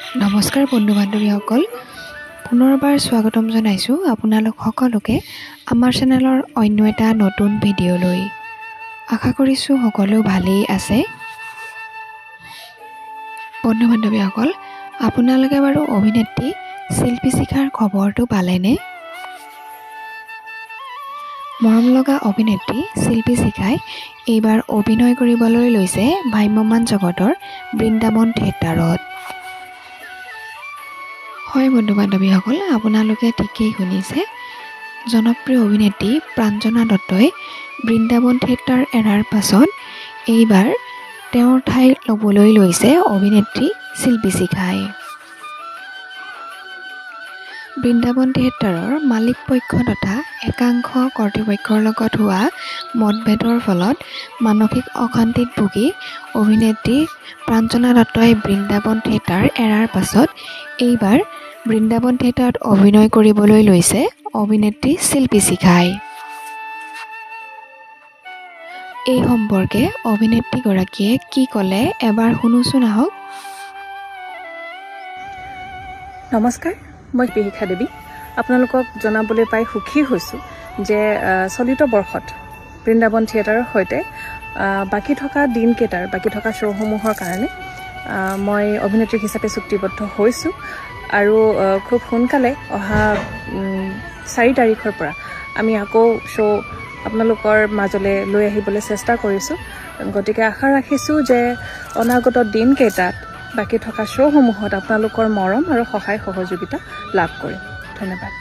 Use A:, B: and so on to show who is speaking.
A: নমস্কাৰ বন্ধু বান্ধৱীসকল, পুনৰবাৰ স্বাগতম জনাইছোঁ আপোনালোক সকলোকে আমাৰ চেনেলৰ অন্য এটা নতুন ভিডিঅ'লৈ। আশা কৰিছোঁ সকলো ভালেই আছে। বন্ধু বান্ধৱীসকল, আপোনালোকে বাৰু অভিনেত্ৰী শিল্পী শিখাৰ খবৰটো পালেনে? মৰম লগা অভিনেত্ৰী শিল্পী শিখাই এইবাৰ অভিনয় কৰিবলৈ লৈছে ভ্ৰাম্যমাণ জগতৰ বৃন্দাবন থিয়েটাৰত। হয় বন্ধু বান্ধৱীসকল, আপোনালোকে ঠিকেই শুনিছে। জনপ্ৰিয় অভিনেত্ৰী প্ৰাঞ্জনা দত্তই বৃন্দাবন থিয়েটাৰ এৰাৰ পাছত এইবাৰ তেওঁৰ ঠাই ল'বলৈ লৈছে অভিনেত্ৰী শিল্পী শিখাই। বৃন্দাবন থিয়েটাৰৰ মালিক পক্ষ তথা একাংশ কৰ্তৃপক্ষৰ লগত হোৱা মতভেদৰ ফলত মানসিক অশান্তিত ভুগি অভিনেত্ৰী প্ৰাঞ্জনা দত্তই বৃন্দাবন থিয়েটাৰ এৰাৰ পাছত এইবাৰ বৃন্দাবন থিয়েটাৰত অভিনয় কৰিবলৈ লৈছে অভিনেত্ৰী শিল্পী শিখাই। এই সম্পৰ্কে অভিনেত্ৰীগৰাকীয়ে কি ক'লে এবাৰ শুনোচোন আহক।
B: নমস্কাৰ, মই পিহিকা দেৱী। আপোনালোকক জনাবলৈ পাই সুখী হৈছোঁ যে চলিত বৰ্ষত বৃন্দাবন থিয়েটাৰৰ সৈতে বাকী থকা দিনকেইটাৰ বাকী থকা শ্ব'সমূহৰ কাৰণে মই অভিনেত্ৰী হিচাপে চুক্তিবদ্ধ হৈছোঁ আৰু খুব সোনকালে অহা 4 তাৰিখৰ পৰা আমি আকৌ শ্ব' আপোনালোকৰ মাজলৈ লৈ আহিবলৈ চেষ্টা কৰিছোঁ। গতিকে আশা ৰাখিছোঁ যে অনাগত দিনকেইটাত বাকী থকা শ্ব'সমূহত আপোনালোকৰ মৰম আৰু সহায় সহযোগিতা লাভ কৰিম। ধন্যবাদ।